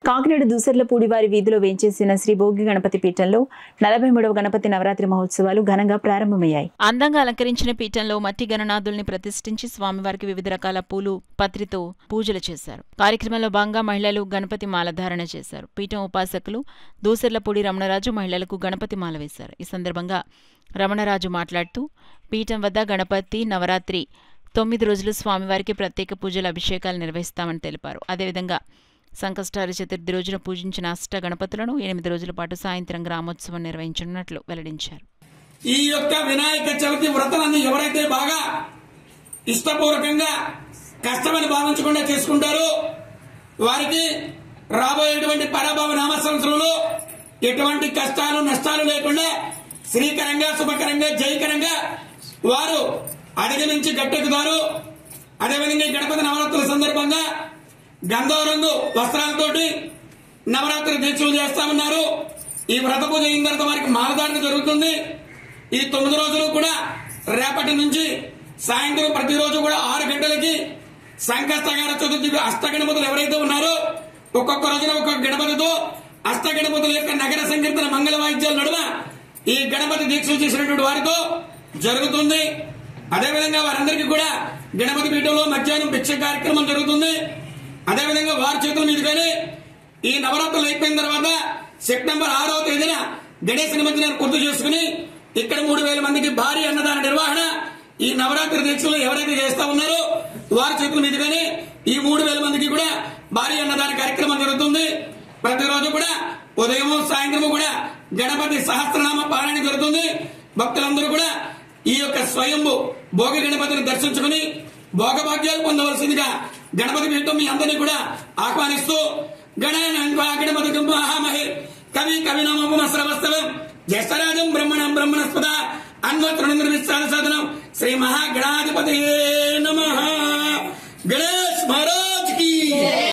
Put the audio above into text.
కాకినాడ దూసర్లపూడి వారి వీధిలో వేంచేసిన శ్రీ భోగి గణపతి పీఠంలో 43వ గణపతి నవరాత్రి మహోత్సవాలు ఘనంగా ప్రారంభమయ్యాయి. అందంగా అలంకరించిన పీఠంలో మట్టి గణనాథుల్ని ప్రతిష్ఠించి స్వామివారికి వివిధ రకాల పూలు పత్రితో పూజలు చేశారు. కార్యక్రమంలో భాగంగా మహిళలు గణపతి మాల ధారణ చేశారు. పీఠం ఉపాసకులు దూసర్లపూడి రమణరాజు మహిళలకు గణపతి మాల వేశారు. ఈ సందర్భంగా రమణరాజు మాట్లాడుతూ పీఠం వద్ద గణపతి నవరాత్రి 9 రోజులు స్వామివారికి ప్రత్యేక పూజలు అభిషేకాలు నిర్వహిస్తామని తెలిపారు. అదేవిధంగా సంకష్టార చతుర్థి రోజున పూజించిన అష్ట గణపతులను 8 రోజుల పాటు సాయంత్రం గ్రామోత్సవం నిర్వహించనున్నట్లు వెల్లడించారు. ఈ యొక్క వినాయక చవితి వ్రతాన్ని ఎవరైతే బాగా ఇష్టపూర్వకంగా కష్టమని భావించకుండా చేసుకుంటారో వారికి రాబోయేటువంటి పరాభవ నామ సంవత్సరంలో ఎటువంటి కష్టాలు నష్టాలు లేకుండా శ్రీకరంగా శుభకరంగా జయకరంగా వారు అధిగమించి గట్టెక్కుతారు. అదేవిధంగా ఈ గణపతి నవరాత్రుల సందర్భంగా గంధం రంగు వస్త్రాలతోటి నవరాత్రి దీక్షలు చేస్తామన్నారు. ఈ వ్రత పూజ అయిన తర్వాత వారికి మాలధారణ జరుగుతుంది. ఈ 9 రోజులు కూడా రేపటి నుంచి సాయంత్రం ప్రతిరోజు కూడా 6 గంటలకి సంకష్టహార చతుర్థి అష్టగణపతులు ఎవరైతే ఉన్నారో ఒక్కొక్క రోజున ఒక్కొక్క గణపతితో అష్టగణపతుల యొక్క నగర సంకీర్తన మంగళ వాయిద్యాల నడుమ ఈ గణపతి దీక్షలు చేసినటువంటి వారితో జరుగుతుంది. అదేవిధంగా వారందరికీ కూడా గణపతి పీఠంలో మధ్యాహ్నం భిక్ష కార్యక్రమం జరుగుతుంది. అదేవిధంగా వారి చేతుల మీదుగానే ఈ నవరాత్రులు అయిపోయిన తర్వాత సెప్టెంబర్ 6వ తేదీన గణేశ నిమజ్జనాన్ని పూర్తి చేసుకుని ఇక్కడ 3000 మందికి భారీ అన్నదాన నిర్వహణ ఈ నవరాత్రి దీక్షలు ఎవరైతే చేస్తా ఉన్నారో వారి చేతుల మీదుగానే ఈ 3000 మందికి కూడా భారీ అన్నదాన కార్యక్రమం జరుగుతుంది. ప్రతిరోజు కూడా ఉదయం సాయంత్రం కూడా గణపతి సహస్రనామ పారాయణ జరుగుతుంది. భక్తులందరూ కూడా ఈ యొక్క స్వయంభు భోగి గణపతిని దర్శించుకుని భోగభాగ్యాలు పొందవలసిందిగా గణపతి పీఠం మీ అందరినీ కూడా ఆహ్వానిస్తూ గణపతి మహామహే కవి కవినమస్రవస్తవం జ్యేష్ఠరాజం బ్రహ్మణం బ్రహ్మణస్పద అన్వతృణం సాధనం శ్రీ మహాగణాధిపతయే నమః.